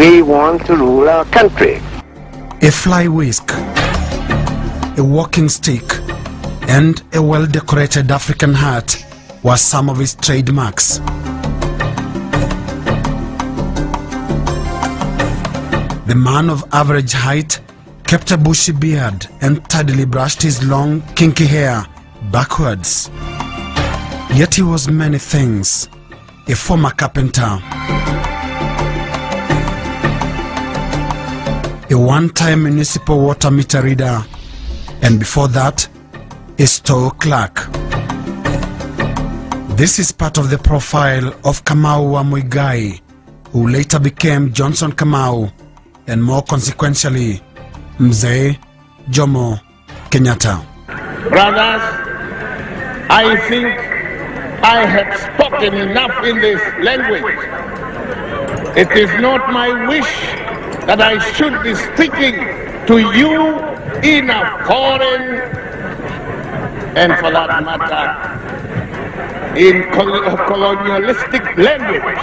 We want to rule our country. A fly whisk, a walking stick, and a well-decorated African hat were some of his trademarks. The man of average height kept a bushy beard and tidily brushed his long, kinky hair backwards. Yet he was many things. A former carpenter, a one-time municipal water meter reader, and before that, a store clerk. This is part of the profile of Kamau wa Muigai, who later became Johnson Kamau, and more consequentially, Mzee Jomo Kenyatta. Brothers, I think I have spoken enough in this language. It is not my wish that I should be speaking to you in a foreign, and for that matter, in colonialistic language.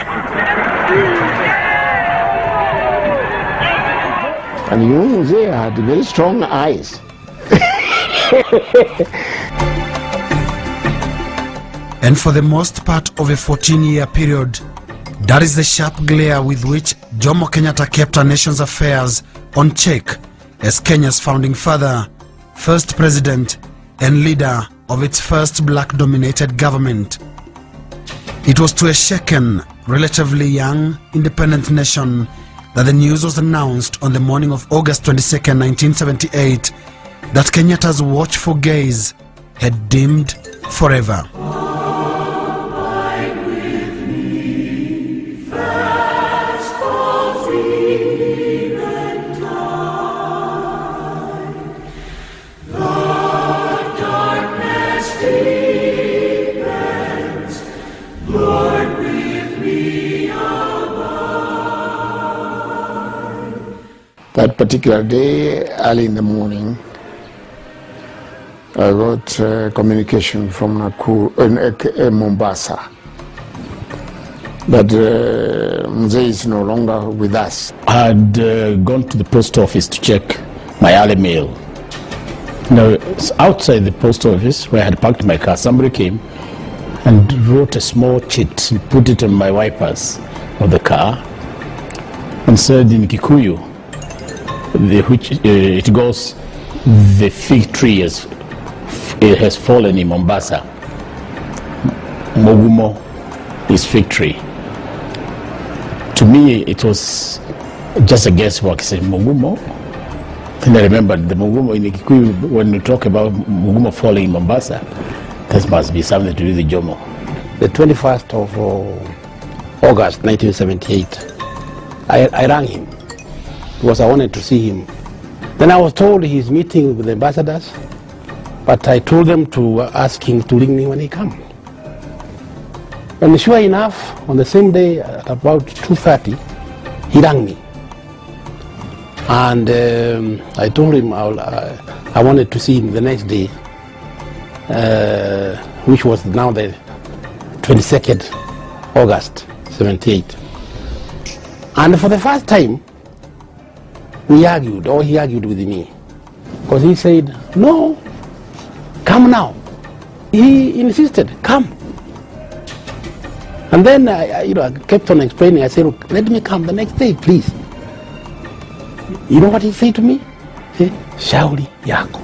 And you, Mzee, had very strong eyes. And for the most part of a 14-year period, that is the sharp glare with which Jomo Kenyatta kept our nation's affairs on check as Kenya's founding father, first president, and leader of its first black-dominated government. It was to a shaken, relatively young, independent nation that the news was announced on the morning of August 22, 1978, that Kenyatta's watchful gaze had dimmed forever. That particular day, early in the morning, I got communication from Mombasa that Mzee is no longer with us. I had gone to the post office to check my early mail. Now, outside the post office where I had parked my car, somebody came and wrote a small chit and put it on my wipers of the car and said in Kikuyu, it goes, the fig tree has fallen in Mombasa. Mogumo is fig tree. To me, it was just a guesswork. I said, Mogumo? And I remembered the Mogumo in Kikuyu, when we talk about Mogumo falling in Mombasa, this must be something to do with Jomo. The 21st of August 1978, I rang him because I wanted to see him. Then I was told he's meeting with the ambassadors, but I told them to ask him to ring me when he comes. And sure enough, on the same day at about 2:30, he rang me. And I told him I wanted to see him the next day, which was now the 22nd August 78. And for the first time, we argued, or he argued with me, because he said, no, come now. He insisted, come. And then I kept on explaining. I said, look, let me come the next day, please. You know what he said to me? He said, shauri yako.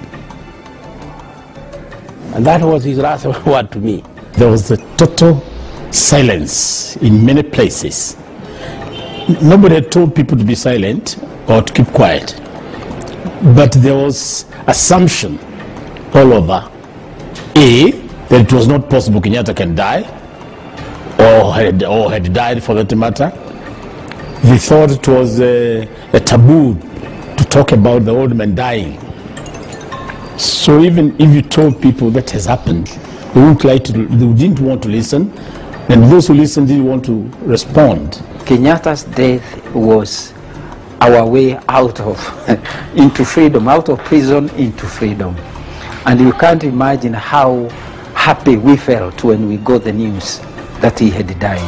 And that was his last word to me. There was a total silence in many places. Nobody had told people to be silent or to keep quiet. But there was assumption all over. A, that it was not possible Kenyatta can die, or had died for that matter. They thought it was a taboo to talk about the old man dying. So even if you told people that has happened, they didn't want to listen, and those who listened didn't want to respond. Kenyatta's death was our way out of into freedom, out of prison into freedom. And you can't imagine how happy we felt when we got the news that he had died.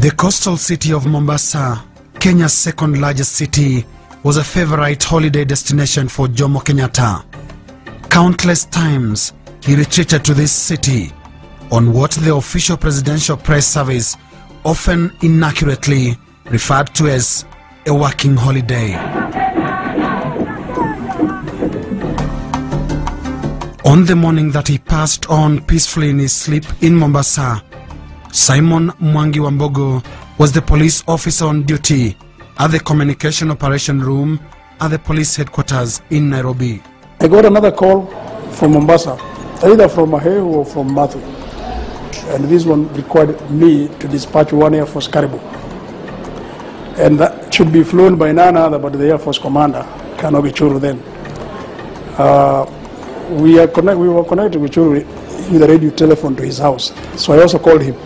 The coastal city of Mombasa, Kenya's second largest city, was a favorite holiday destination for Jomo Kenyatta. Countless times he retreated to this city on what the official presidential press service often inaccurately referred to as a working holiday. On the morning that he passed on peacefully in his sleep in Mombasa, Simon Mwangi Wambogo was the police officer on duty at the communication operation room at the police headquarters in Nairobi. I got another call from Mombasa, either from Maheu or from Matthew. And this one required me to dispatch one Air Force Caribou. And that should be flown by none other but the Air Force commander, Kanogi Churu then. We were connected with Churu with a radio telephone to his house. So I also called him.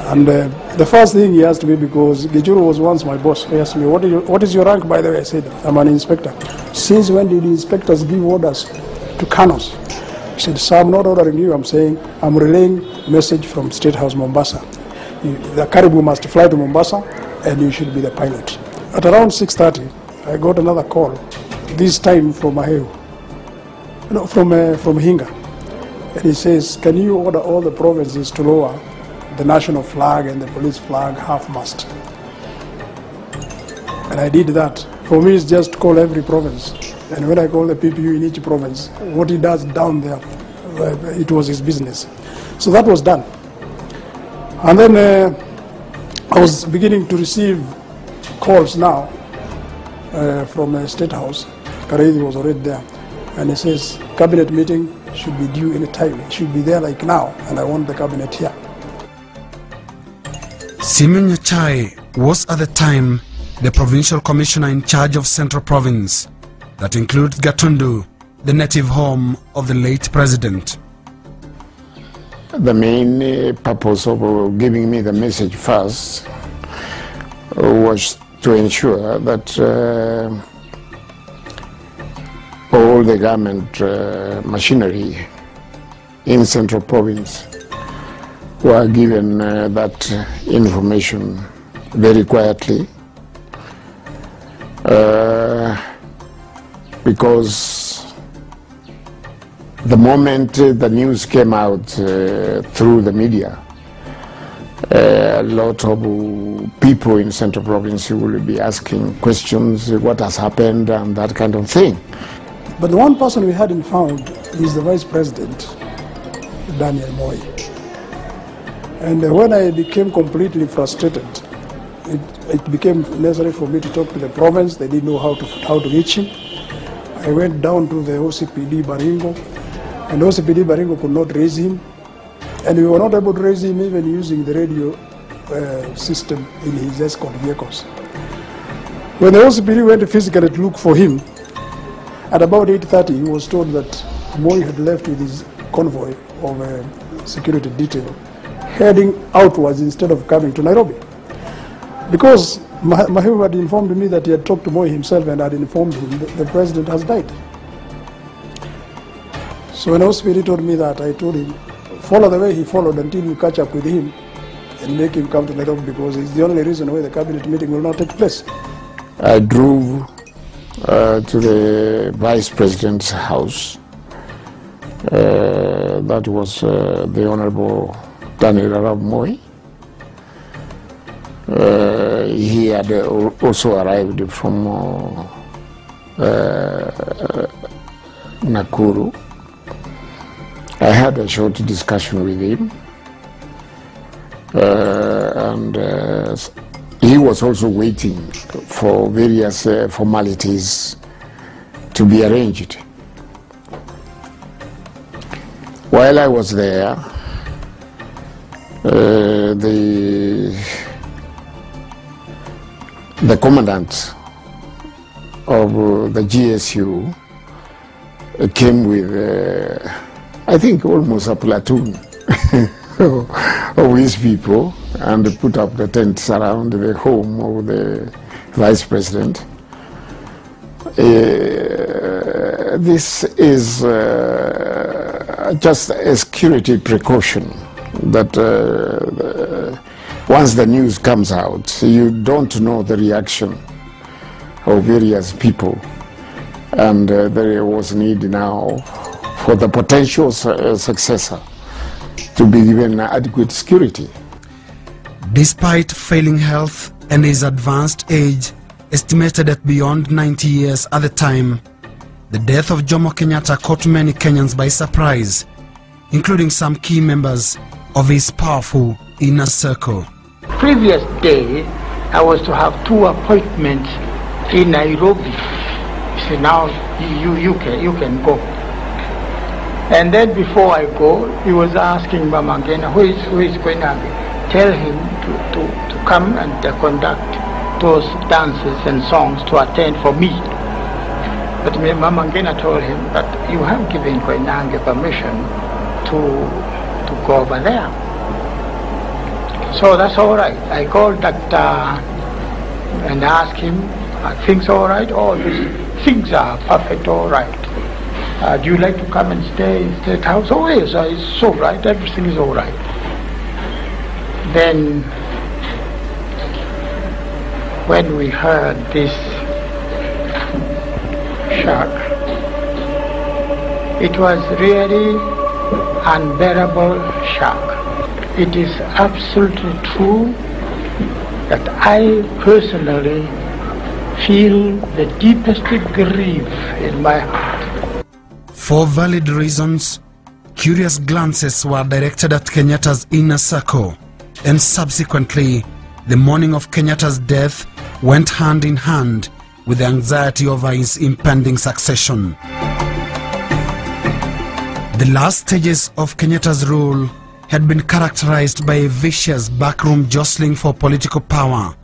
And the first thing he asked me, because Gichuru was once my boss, he asked me, what is your rank, by the way? I said, I'm an inspector. Since when did the inspectors give orders to colonels? He said, sir, I'm not ordering you. I'm saying, I'm relaying message from State House, Mombasa. The Caribou must fly to Mombasa, and you should be the pilot. At around 6:30, I got another call, this time from Maheu, from Hinga. And he says, can you order all the provinces to lower the national flag and the police flag half-mast? And I did that. For me, it's just call every province. And when I call the PPU in each province, what he does down there, it was his business. So that was done. And then I was beginning to receive calls now from the State House. Kareithi was already there. And he says, cabinet meeting should be due any time. It should be there like now, and I want the cabinet here. Simeon Nyachai was at the time the provincial commissioner in charge of Central Province, that includes Gatundu, the native home of the late president. The main purpose of giving me the message first was to ensure that all the government machinery in Central Province were given that information very quietly, because the moment the news came out through the media, a lot of people in Central Province will be asking questions, what has happened and that kind of thing. But the one person we hadn't found is the Vice President, Daniel Moi. And when I became completely frustrated, it became necessary for me to talk to the province. They didn't know how to reach him. I went down to the OCPD Baringo, and OCPD Baringo could not raise him. And we were not able to raise him even using the radio system in his escort vehicles. When the OCPD went physically to look for him, at about 8:30, he was told that Moi had left with his convoy of security detail, heading outwards instead of coming to Nairobi. Because Maheu had informed me that he had talked to Moi himself and had informed him that the president has died. So when OCPD told me that, I told him, follow the way he followed until you catch up with him and make him come to Nairobi, because it's the only reason why the cabinet meeting will not take place. I drove to the Vice President's house. That was the Honorable Daniel Arap Moi. He had also arrived from Nakuru. I had a short discussion with him, and he was also waiting for various formalities to be arranged. While I was there, the commandant of the GSU came with, I think, almost a platoon of his people, and put up the tents around the home of the Vice President. This is just a security precaution that once the news comes out, you don't know the reaction of various people. And there was need now for the potential successor to be given adequate security. Despite failing health and his advanced age, estimated at beyond 90 years at the time, the death of Jomo Kenyatta caught many Kenyans by surprise, including some key members of his powerful inner circle. Previous day, I was to have 2 appointments in Nairobi. He said, now you can go. And then before I go, he was asking Mama Ngina, who is going to tell him to come and conduct those dances and songs to attend for me. But Mama Ngina told him that you have given Koinange permission to go over there. So that's all right. I called doctor and asked him, are things all right? Oh, things are perfect, all right. Do you like to come and stay in State House? Oh yes, it's all right, everything is all right. Then when we heard this shock, it was really unbearable shock. It is absolutely true that I personally feel the deepest grief in my heart. For valid reasons, curious glances were directed at Kenyatta's inner circle, and subsequently, the mourning of Kenyatta's death went hand in hand with the anxiety over his impending succession. The last stages of Kenyatta's rule had been characterized by a vicious backroom jostling for political power,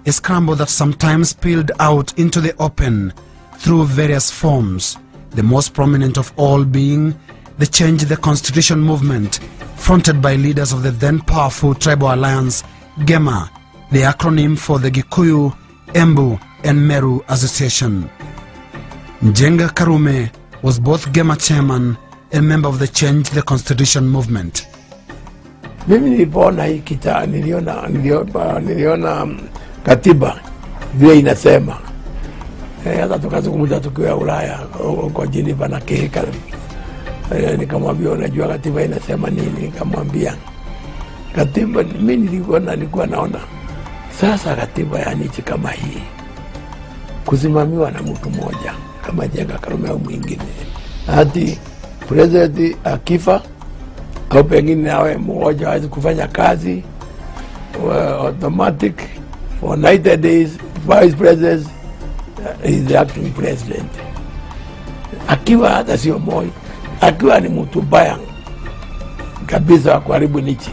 a scramble that sometimes spilled out into the open through various forms, the most prominent of all being the Change the Constitution movement, fronted by leaders of the then powerful tribal alliance, GEMA, the acronym for the Gikuyu, Embu and Meru Association. Njenga Karume was both GEMA chairman and member of the Change the Constitution movement. Mimi nilipoona hii niliona katiba vile inasema, hata tukazungumza tukiwa Ulaya kwa Geneva na Keheka, nikamwambia unajua katiba inasema nini? Nikamwambia katiba, mimi nilikuwa naona sasa katiba ya nchi kama hii kusimamiwa na mtu mmoja kama Njenga Karume au mwingine, hadi president akifa au pengine awe mmoja hawezi kufanya kazi, automatic for 90 days vice president is the acting president. Akiwa hata sio Moi, akiwa ni mtu baya kabisa wa kuharibu nchi,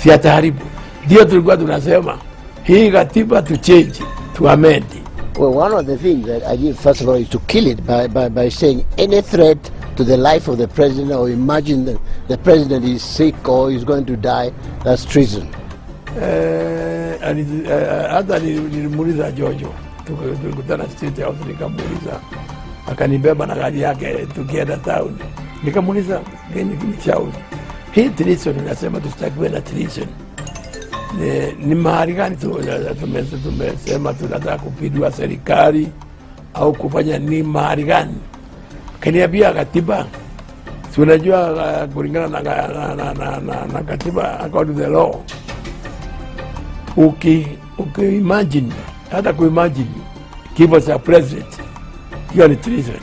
si ataharibu. Ndio tulikuwa tunasema hii katiba to change, to amend. Well, one of the things that I did first of all is to kill it by saying any threat to the life of the president, or imagine that the president is sick or is going to die, that's treason. Hata nilimuuliza Jojo, tulikutana State House, nikamuuliza, akanibeba na gari yake tukienda town, nikamuuliza nishauri hii treason, nasema tustakiwe na treason ni mahali gani? Tumesema tunataka kupindua serikali au kufanya ni mahali gani? Kaniambia katiba, si unajua kulingana na katiba, according to the law, imagine, hata kuimagine kifo cha president, hiyo ni treason.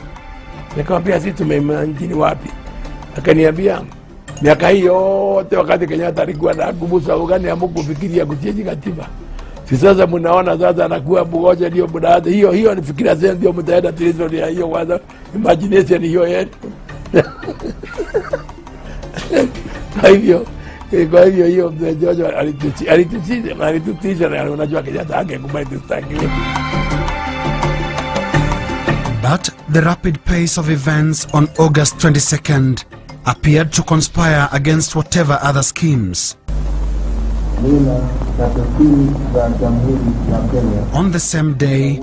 Nikamwambia sisi tumeimagine wapi? Akaniambia miaka hii yote wakati Kenyatta alikuwa na kubusa ugani ya Mungu fikiria kuchange katiba. Sasa mnaona sasa anakuwa mgoja ndio mnaanza hiyo ni fikira zenu ndio mtaenda treason ya hiyo kwanza, imagination hiyo yetu. Kwa hivyo hiyo mzee Jojo alitutisha na unajua Kenyatta angekubali tustakiwe. But the rapid pace of events on August 22nd appeared to conspire against whatever other schemes. On the same day,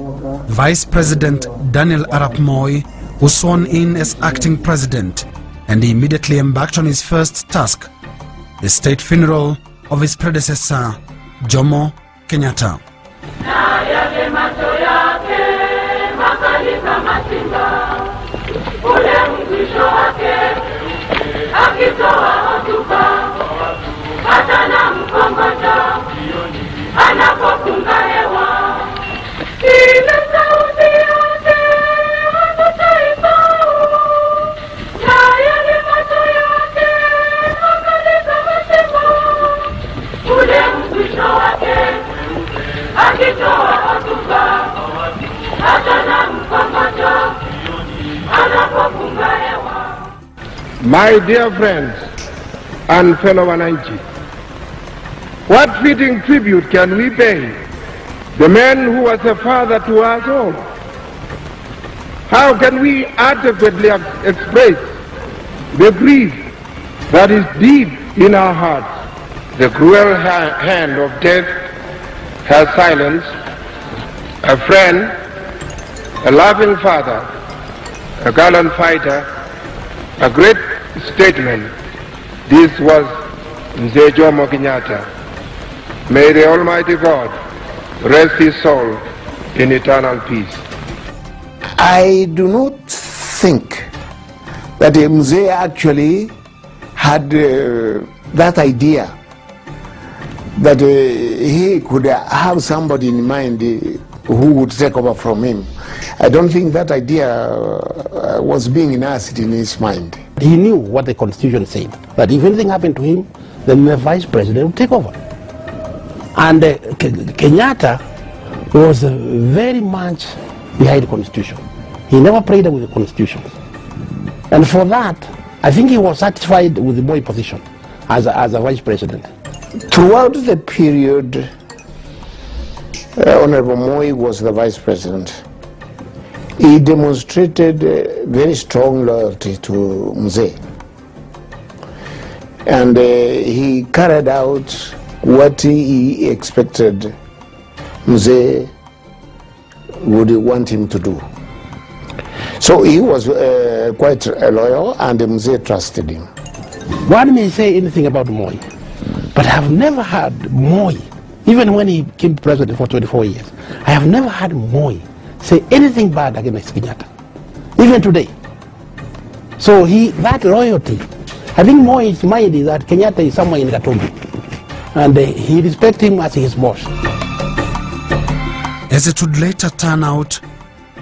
Vice President Daniel Arap Moi was sworn in as acting president, and he immediately embarked on his first task, the state funeral of his predecessor, Jomo Kenyatta. My dear friends and fellow Wananchi, what fitting tribute can we pay the man who was a father to us all? How can we adequately express the grief that is deep in our hearts? The cruel hand of death has silenced a friend, a loving father, a gallant fighter, a great statesman. This was Mzee Jomo Kenyatta. May the Almighty God rest his soul in eternal peace. I do not think that Mzee actually had that idea that he could have somebody in mind who would take over from him. I don't think that idea was being nursed in his mind. He knew what the Constitution said, that if anything happened to him, then the Vice President would take over. And Kenyatta was very much behind the Constitution. He never played with the Constitution. And for that, I think he was satisfied with the Moi position as a Vice President. Throughout the period, Honorable Moi was the Vice President. He demonstrated very strong loyalty to Mzee. And he carried out what he expected Mzee would want him to do. So he was quite loyal, and Mzee trusted him. One may say anything about Moi, but I have never had Moi, even when he became president for 24 years, I have never had Moi say anything bad against Kenyatta, even today. So that loyalty, I think Moi's mind is that Kenyatta is somewhere in Gatumbi, and he respects him as his boss. As it would later turn out,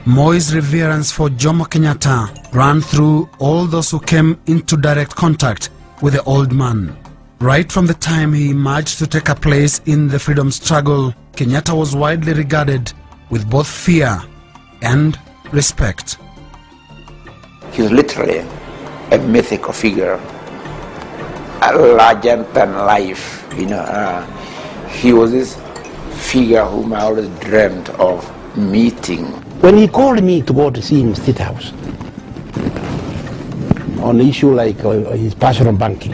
Moi's reverence for Jomo Kenyatta ran through all those who came into direct contact with the old man. Right from the time he emerged to take a place in the freedom struggle, Kenyatta was widely regarded with both fear and respect. He was literally a mythical figure, a larger than life. He was this figure whom I always dreamt of meeting. When he called me to go to see him in State House on an issue like his personal banking,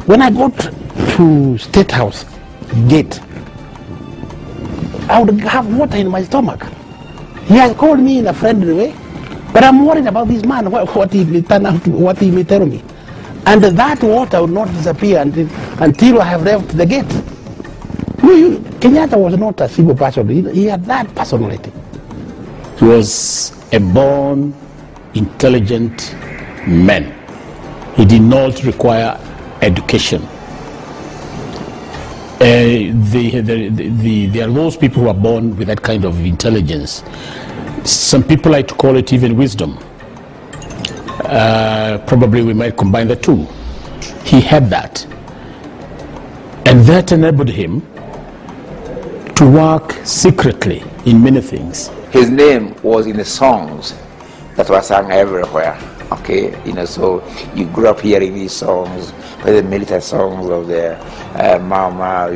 when I got to State House gate, I would have water in my stomach. He has called me in a friendly way, but I'm worried about this man, what he may turn out, what he may tell me. And that water would not disappear until I have left the gate. Kenyatta was not a simple person. He had that personality. He was a born, intelligent man. He did not require education. There are those people who are born with that kind of intelligence. Some people like to call it even wisdom. Probably we might combine the two. He had that. And that enabled him to work secretly in many things. His name was in the songs that were sung everywhere. Okay, so you grew up hearing these songs, the military songs of the Mama,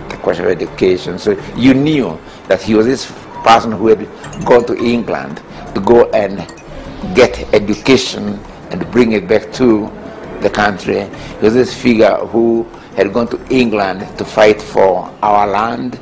the question of education. So you knew that he was this person who had gone to England to go and get education and bring it back to the country. He was this figure who had gone to England to fight for our land.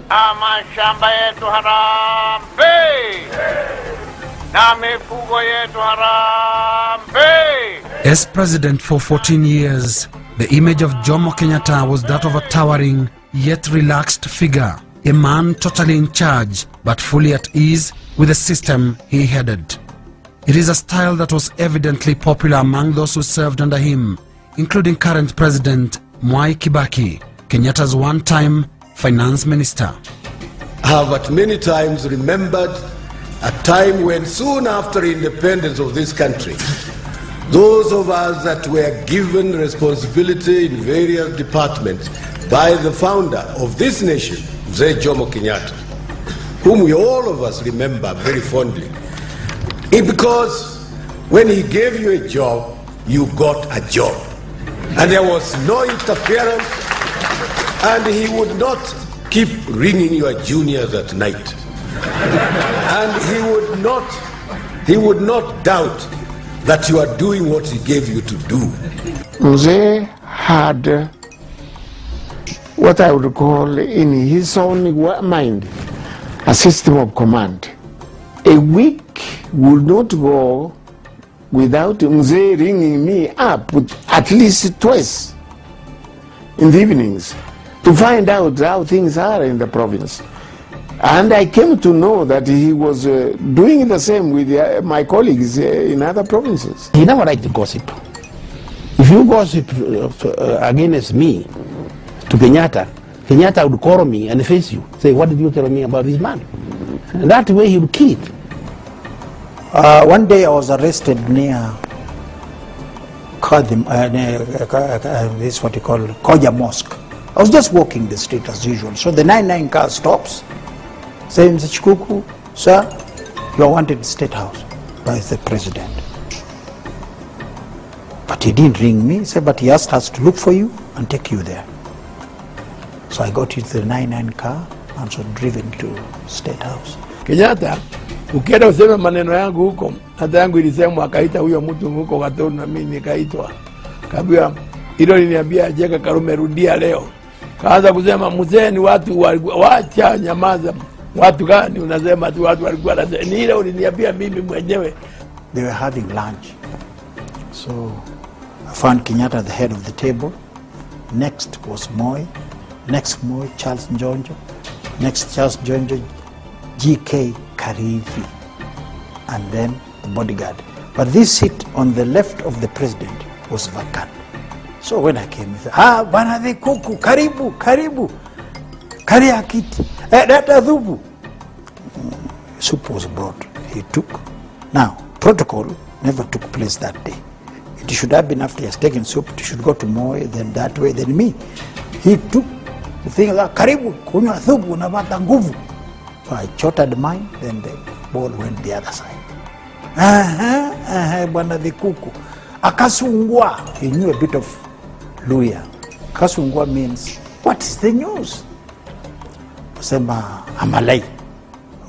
As president for 14 years, The image of Jomo Kenyatta was that of a towering yet relaxed figure, a man totally in charge but fully at ease with the system he headed. It is a style that was evidently popular among those who served under him, including current President Mwai Kibaki, Kenyatta's one-time finance minister. I have at many times remembered a time when soon after independence of this country, those of us that were given responsibility in various departments by the founder of this nation, Mzee Jomo Kenyatta, whom we all of us remember very fondly. Because when he gave you a job, you got a job. And there was no interference, and he would not keep ringing your juniors at night. And he would not doubt that you are doing what he gave you to do. Mzee had what I would call in his own mind a system of command. A week would not go without Mzee ringing me up at least twice in the evenings to find out how things are in the province. And I came to know that he was doing the same with my colleagues in other provinces. He never liked to gossip. If you gossip against me to Kenyatta, Kenyatta would call me and face you, say, what did you tell me about this man? And that way he would kill it. One day I was arrested near this is what you call Koja Mosque. I was just walking the street as usual. So the 99 car stops, saying, Mr. Chikuku, sir, you are wanted at State House by the president. But he didn't ring me. He said, but he asked us to look for you and take you there. So I got into the 99 car and so driven to State House. Kenyatta, ukienda useme maneno yangu huko, hata yangu ilisema akaita huyo mtu huko Gatoni na mimi nikaitwa. Kabla hilo liniambia Jeka Karume rudia leo. Kaanza kusema mzee ni watu wacha nyamaza. Watu gani unasema tu watu walikuwa nasema ni ile uliniambia mimi mwenyewe. They were having lunch. So I found Kenyatta at the head of the table. Next was Moi. Next Moi, Charles Njonjo. Next Charles Njonjo, G.K. Karifi. And then the bodyguard. But this seat on the left of the president was vacant. So when I came, he said, bwana the kuku, karibu, karibu. Karia kiti. Data dhubu. Soup was brought. He took. Now, protocol never took place that day. It should have been after he has taken soup, it should go to Moi, then that way, then me. He took the thing like, karibu, kunywa thubu, unapata nguvu. So I chotted mine, then the ball went the other side. Bwana the kuku. Akasungwa. He knew a bit of Luya. Akasungwa means, what is the news? Sema, Amalai.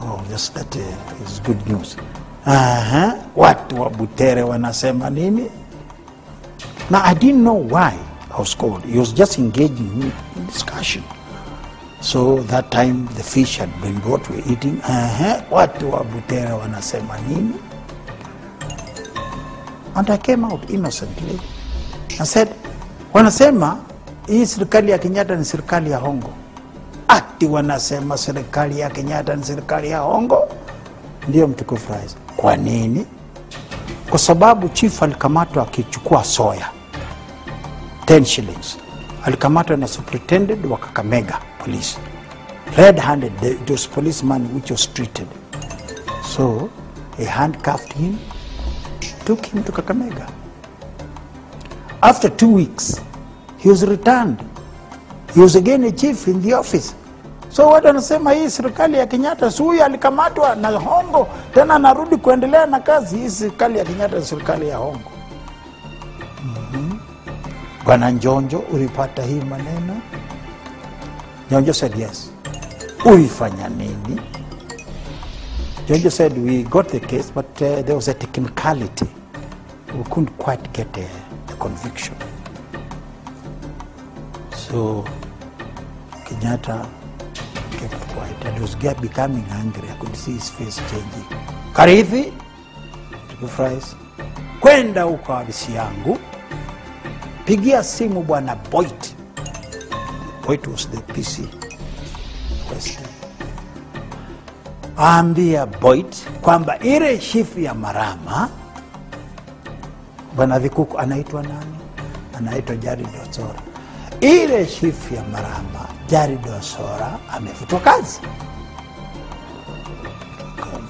Oh, just that is good news. Watu wa Butere wanasema nini? Now, I didn't know why I was called. He was just engaging me in discussion. So that time the fish had been brought, we were eating. Watu wa Butere wanasema nini? And I came out innocently. I said, wanasema, hii serikali ya Kenyatta ni serikali ya hongo. Ati wanasema serikali ya Kenyatta ni serikali ya hongo. Ndiyo mtukufu rais. Kwa nini? Kwa sababu chief alikamatwa akichukua soya 10 shillings. Alikamatwa na superintendent wa Kakamega police. Red-handed, those policemen which was treated. So he handcuffed him, took him to Kakamega. After 2 weeks, he was returned. He was again a chief in the office. So watu wanasema hii serikali ya Kenyatta, huyu alikamatwa na hongo, tena narudi kuendelea na kazi. Hii serikali ya Kenyatta ni serikali ya hongo. Bwana Njonjo, ulipata hii maneno? Njonjo said yes. Ulifanya nini? Njonjo said we got the case, but there was a technicality. We couldn't quite get the conviction. So Kenyatta kept quiet and was becoming angry. I could see his face changing. Karithi, fries, kwenda huko ofisi yangu pigia simu bwana Boyd. Boyd was the PC president. Ambia Boyd kwamba ile chifu ya Marama, bwana Vikuku anaitwa nani? Anaitwa Jared Osora. Ile chifu ya Marama, Jared Osora, amefutwa kazi.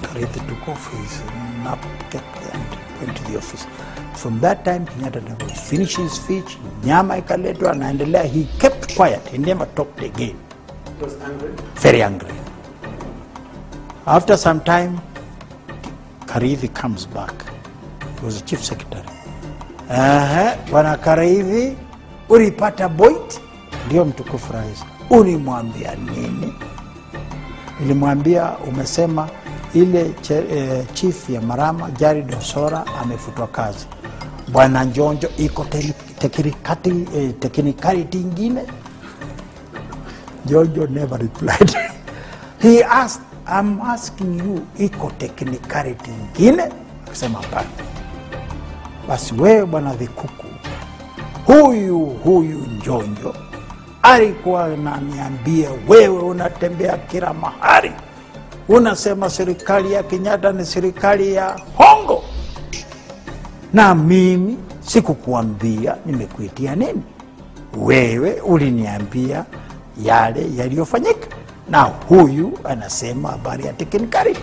Karithi took off his map, kept there and went to the office. From that time, Kenyatta never finished his speech. Nyama ikaletwa, anaendelea. He kept quiet. He never talked again. He was angry? Very angry. After some time, Karithi comes back. He was the chief secretary. Bwana Karithi, ulipata Boyd? Ndio mtukufu rais. Ulimwambia nini? Nilimwambia umesema ile chief ya Jared Osora amefutwa kazi. Bwana Njonjo iko technicality ingine? Njonjo never replied. He asked, I'm asking you, iko technicality ingine? Akasema hapana. Basi wewe bwana Vikuku, huyu Njonjo alikuwa ananiambia wewe unatembea kila mahali, unasema serikali ya Kenyatta ni serikali ya hongo, na mimi sikukuambia nimekuitia nini. Wewe uliniambia yale yaliyofanyika, na huyu anasema habari ya technicality.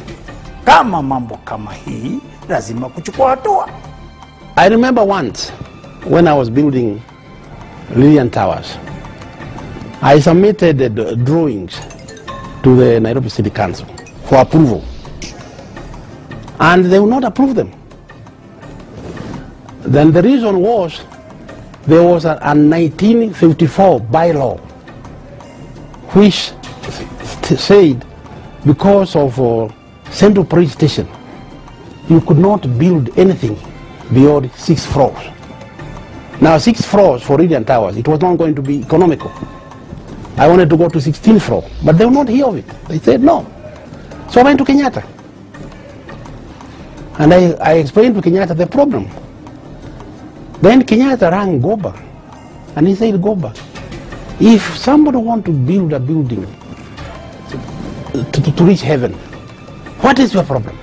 Kama mambo kama hii lazima kuchukua hatua. I remember once when I was building Lillian Towers, I submitted the drawings to the Nairobi City Council for approval, and they would not approve them. Then the reason was there was a 1954 bylaw which said because of Central Police Station you could not build anything beyond 6 floors. Now 6 floors for Lillian Towers, it was not going to be economical. I wanted to go to 16th floor, but they would not hear of it. They said no. So I went to Kenyatta. And I explained to Kenyatta the problem. Then Kenyatta rang Goba, and he said, Goba, if somebody wants to build a building to reach heaven, what is your problem?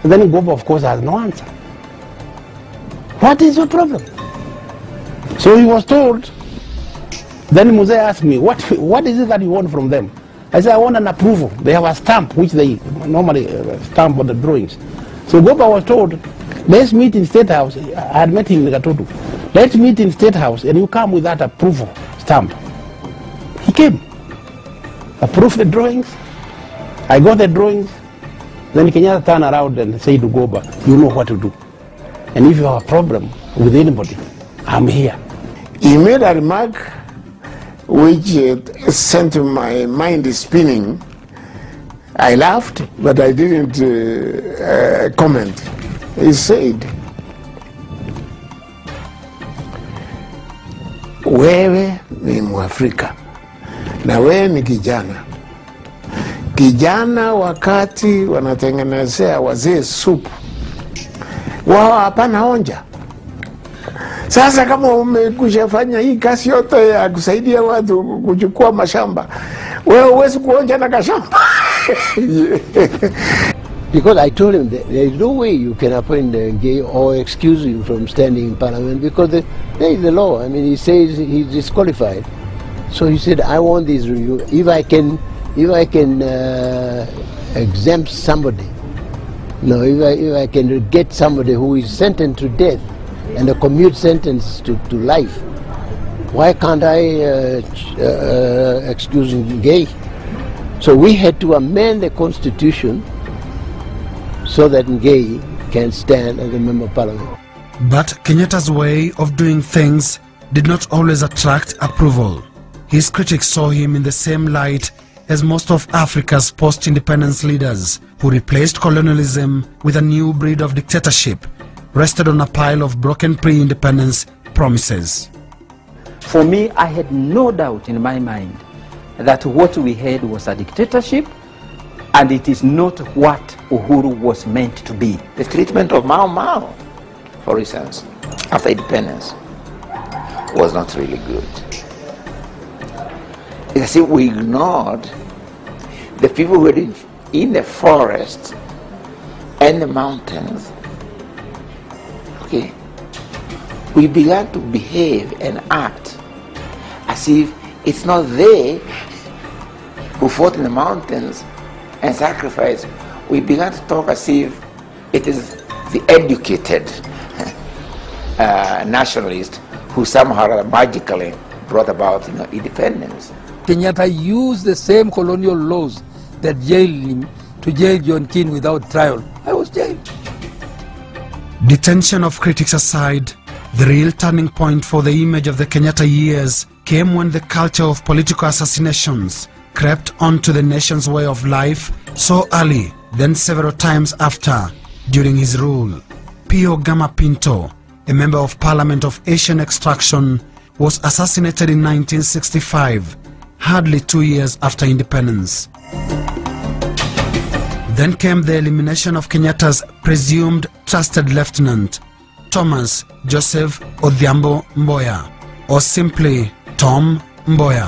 And then Goba, of course, has no answer. What is your problem? So he was told. Then Mzee asked me, what is it that you want from them? I said, I want an approval. They have a stamp, which they normally stamp on the drawings. So Goba was told, let's meet in State House. I had met him in Gatodu. Let's meet in State House, and you come with that approval stamp. He came, approved the drawings. I got the drawings. Then Kenyatta turned around and said to Goba, you know what to do. And if you have a problem with anybody, I'm here. He made a remark which sent my mind spinning. I laughed, but I didn't comment. He said, wewe ni Mwafrika na wewe ni kijana. Kijana wakati wanatengenezea wazee supu, wao hapana onja. Sasa kama umekushafanya hii kazi yote ya kusaidia watu kuchukua mashamba, wewe huwezi kuonja na kashamba. Because I told him that there is no way you can appoint Ngei or excuse him from standing in parliament, because there is the law. I mean, he says he's disqualified. So he said, I want this review. If I can exempt somebody, no, if I can get somebody who is sentenced to death and a commute sentence to life, why can't I excuse Ngei? So we had to amend the constitution so that Ngei can stand as a member of parliament. But Kenyatta's way of doing things did not always attract approval. His critics saw him in the same light as most of Africa's post-independence leaders who replaced colonialism with a new breed of dictatorship rested on a pile of broken pre-independence promises. For me, I had no doubt in my mind that what we had was a dictatorship, and it is not what Uhuru was meant to be. The treatment of Mau Mau, for instance, after independence, was not really good. It's as if we ignored the people who were in the forest and the mountains. Okay, we began to behave and act as if it's not they who fought in the mountains and sacrificed. We began to talk as if it is the educated nationalists who somehow magically brought about, independence. Kenyatta used the same colonial laws that jailed him to jail John Keane without trial. I was jailed. Detention of critics aside, the real turning point for the image of the Kenyatta years came when the culture of political assassinations crept onto the nation's way of life so early, then several times after, during his rule. Pio Gama Pinto, a member of parliament of Asian extraction, was assassinated in 1965, hardly 2 years after independence. Then came the elimination of Kenyatta's presumed trusted lieutenant, Thomas Joseph Odhiambo Mboya, or simply Tom Mboya.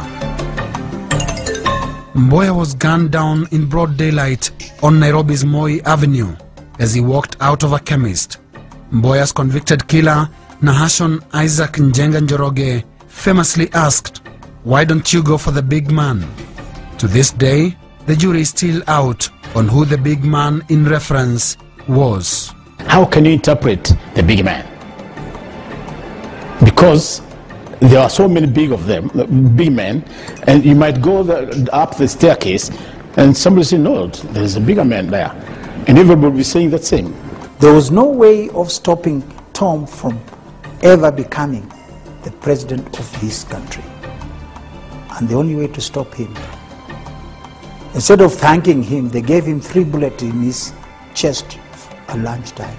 Mboya was gunned down in broad daylight on Nairobi's Moi Avenue as he walked out of a chemist. Mboya's convicted killer, Nahashon Isaac Njenga Njoroge, famously asked, "Why don't you go for the big man?" To this day, the jury is still out on who the big man in reference was. How can you interpret the big man? Because there are so many big men, and you might go up the staircase and somebody say, no, there's a bigger man there. And everybody will be saying that same. There was no way of stopping Tom from ever becoming the president of this country. And the only way to stop him, instead of thanking him, they gave him 3 bullets in his chest at lunchtime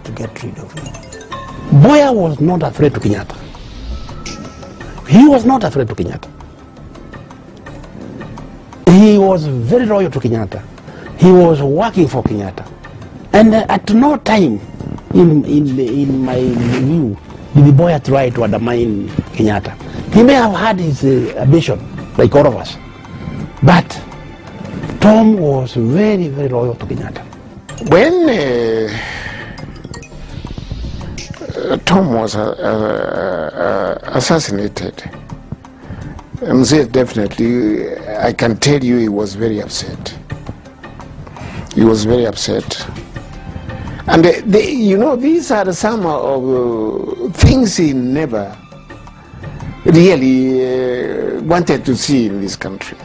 to get rid of him. Mboya was not afraid to Kenyatta. He was not afraid to Kenyatta. He was very loyal to Kenyatta. He was working for Kenyatta. And at no time, in my view, did Mboya try to undermine Kenyatta. He may have had his ambition, like all of us. But Tom was very, very loyal to Kenyatta. When Tom was assassinated, Mzee definitely, I can tell you, he was very upset. He was very upset. And these are some of things he never really wanted to see in this country.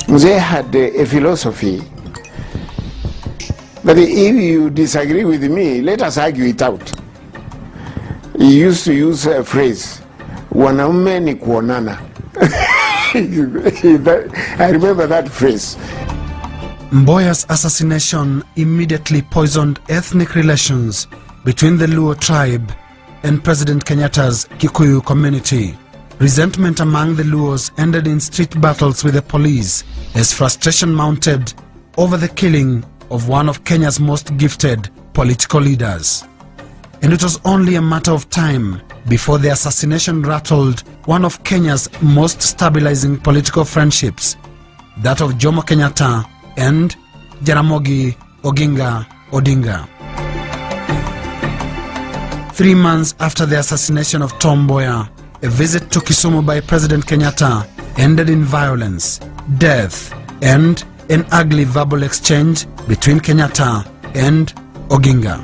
Mzee had a philosophy that if you disagree with me, let us argue it out. He used to use a phrase, "Wanaume ni kuonana." I remember that phrase. Mboya's assassination immediately poisoned ethnic relations between the Luo tribe and President Kenyatta's Kikuyu community. Resentment among the Luos ended in street battles with the police as frustration mounted over the killing of one of Kenya's most gifted political leaders. And it was only a matter of time before the assassination rattled one of Kenya's most stabilizing political friendships, that of Jomo Kenyatta and Jaramogi Oginga Odinga. 3 months after the assassination of Tom Mboya, a visit to Kisumu by President Kenyatta ended in violence, death, and an ugly verbal exchange between Kenyatta and Oginga.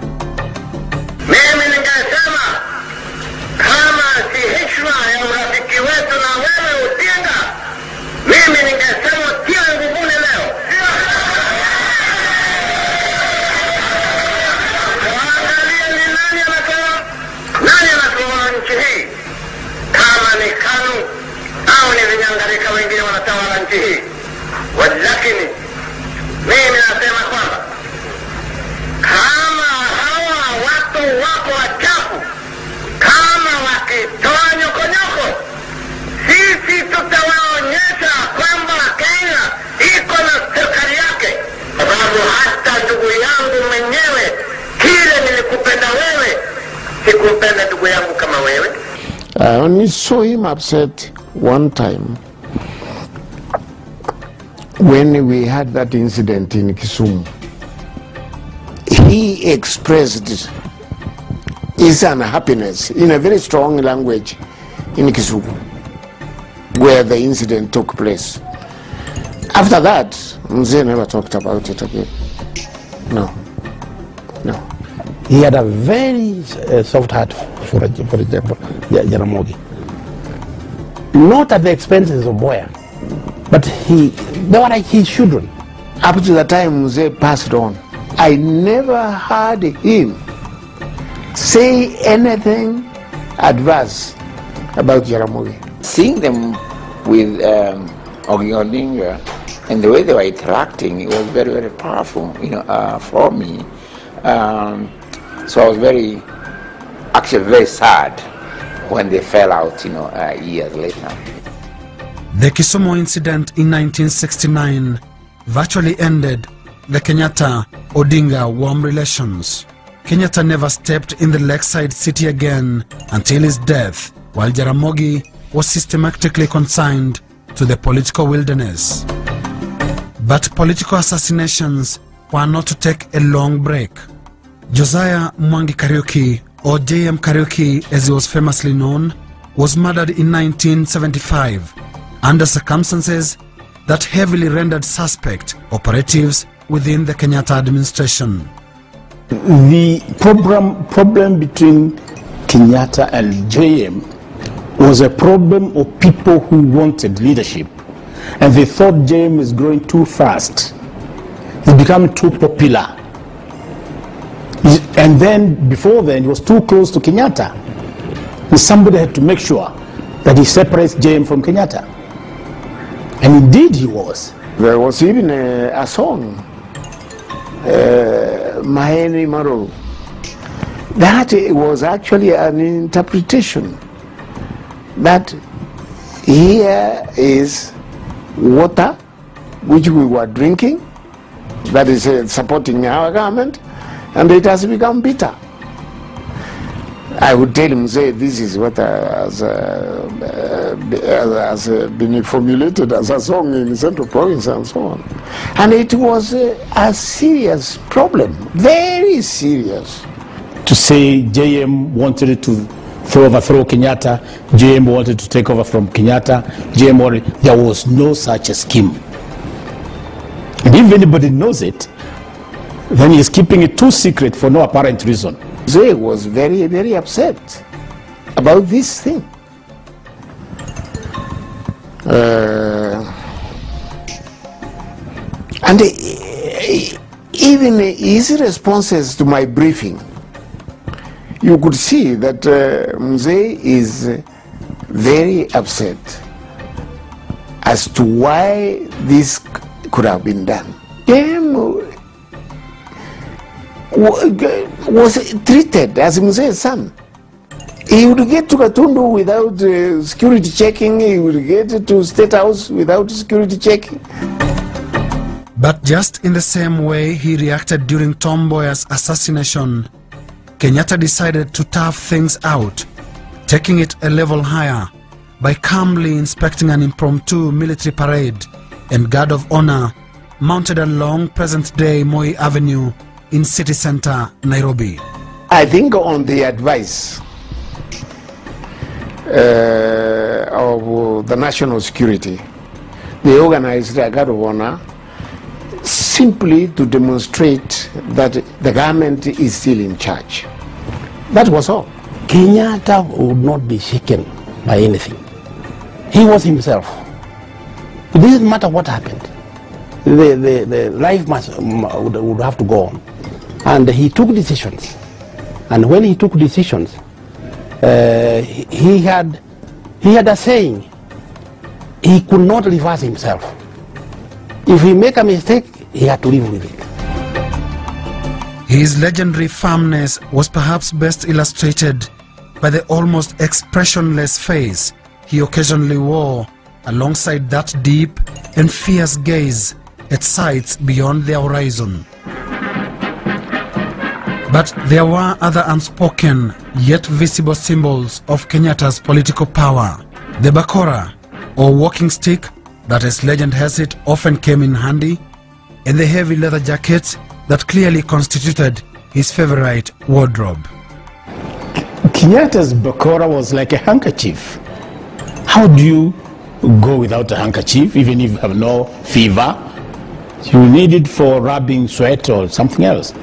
Mimi ningesema kama si heshima ya urafiki wetu na wewe Odinga, mimi ningesema tia nguvuni leo. Waangalie ni nani anatoa nchi hii, kama ni KANU au ni vinyangarika wengine wanatawala nchi hii. Lakini mimi nasema kwamba kama hawa watu wako wachafu, kama wakitoa nyokonyoko, sisi tutawaonyesha kwamba Kenya iko na serikali yake. Sababu hata ndugu yangu mwenyewe, kile nilikupenda wewe, sikumpenda ndugu yangu kama I only saw him upset one time when we had that incident in Kisumu. He expressed his unhappiness in a very strong language in Kisumu, where the incident took place. After that, Mzee never talked about it again. No. He had a very soft heart for Jaramogi. Not at the expenses of Boya, but they were like his children. Up to the time Mzee passed on, I never heard him say anything adverse about Jaramogi. Seeing them with Odinga and the way they were interacting, it was very, very powerful, for me. So I was actually very sad when they fell out, years later. The Kisumu incident in 1969 virtually ended the Kenyatta-Odinga warm relations. Kenyatta never stepped in the lakeside city again until his death, while Jaramogi was systematically consigned to the political wilderness. But political assassinations were not to take a long break. Josiah Mwangi Kariuki, or J.M. Kariuki as he was famously known, was murdered in 1975 under circumstances that heavily rendered suspect operatives within the Kenyatta administration. The problem between Kenyatta and J.M. was a problem of people who wanted leadership, and they thought J.M. was growing too fast. He became too popular. And then, before then, he was too close to Kenyatta. And somebody had to make sure that he separates J.M. from Kenyatta. And indeed he was. There was even a song, Maheni Maro. That was actually an interpretation that here is water which we were drinking, that is supporting our government, and it has become bitter. I would tell him, say, this is what has been formulated as a song in the Central Province and so on. And it was a serious problem, very serious. To say JM wanted to overthrow Kenyatta, JM wanted to take over from Kenyatta, there was no such a scheme. And if anybody knows it, then he's keeping it too secret for no apparent reason. Mzee was very, very upset about this thing. And even his responses to my briefing, you could see that Mzee is very upset as to why this could have been done. Was treated as Mzee's son. He would get to Gatundu without security checking, he would get to State House without security checking. But just in the same way he reacted during Tom Mboya's assassination, Kenyatta decided to tough things out, taking it a level higher by calmly inspecting an impromptu military parade and guard of honor mounted along present-day Moi Avenue in city center Nairobi. I think on the advice of the national security, they organized a guard of honor simply to demonstrate that the government is still in charge. That was all. Kenyatta would not be shaken by anything. He was himself. It didn't matter what happened. The life would have to go on. And he took decisions. And when he took decisions, he had a saying, he could not reverse himself. If he make a mistake, he had to live with it. His legendary firmness was perhaps best illustrated by the almost expressionless face he occasionally wore alongside that deep and fierce gaze at sights beyond the horizon. But there were other unspoken yet visible symbols of Kenyatta's political power. The bakora, or walking stick, that as legend has it often came in handy, and the heavy leather jackets that clearly constituted his favorite wardrobe. Kenyatta's bakora was like a handkerchief. How do you go without a handkerchief, even if you have no fever? You need it for rubbing sweat or something else.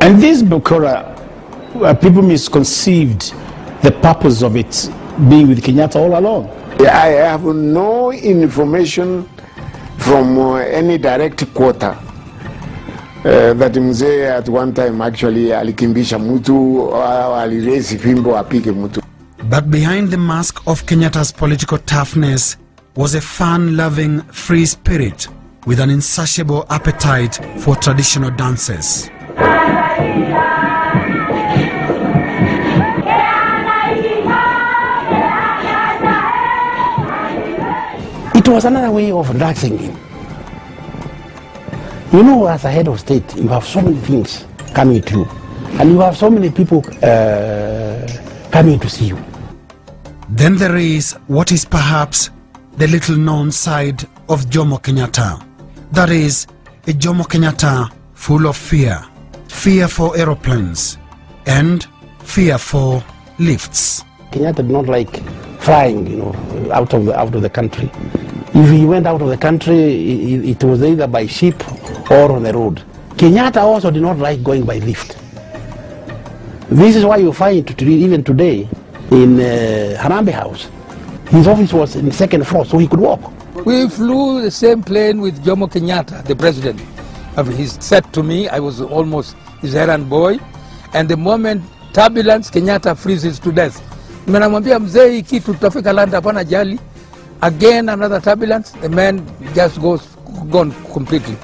And this bakora, people misconceived the purpose of it being with Kenyatta all along. I have no information from any direct quarter that Mzee at one time actually alikimbisha mtu au aliresi fimbo apige mtu. But behind the mask of Kenyatta's political toughness was a fun-loving, free spirit with an insatiable appetite for traditional dances. It was another way of relaxing him. You know, as a head of state, you have so many things coming to you, and you have so many people coming to see you. Then there is what is perhaps the little-known side of Jomo Kenyatta. That is, a Jomo Kenyatta full of fear. Fear for aeroplanes and fear for lifts. Kenyatta did not like flying, you know, out of the country. If he went out of the country, it was either by ship or on the road. Kenyatta also did not like going by lift. This is why you find even today in Harambee House, his office was in the second floor, so he could walk. We flew the same plane with Jomo Kenyatta, the president. He said to me, I was almost his errand boy, and the moment turbulence, Kenyatta freezes to death. Menamwambia mzee hii kitu tutafika land hapana jali. Again another turbulence, the man just goes gone completely.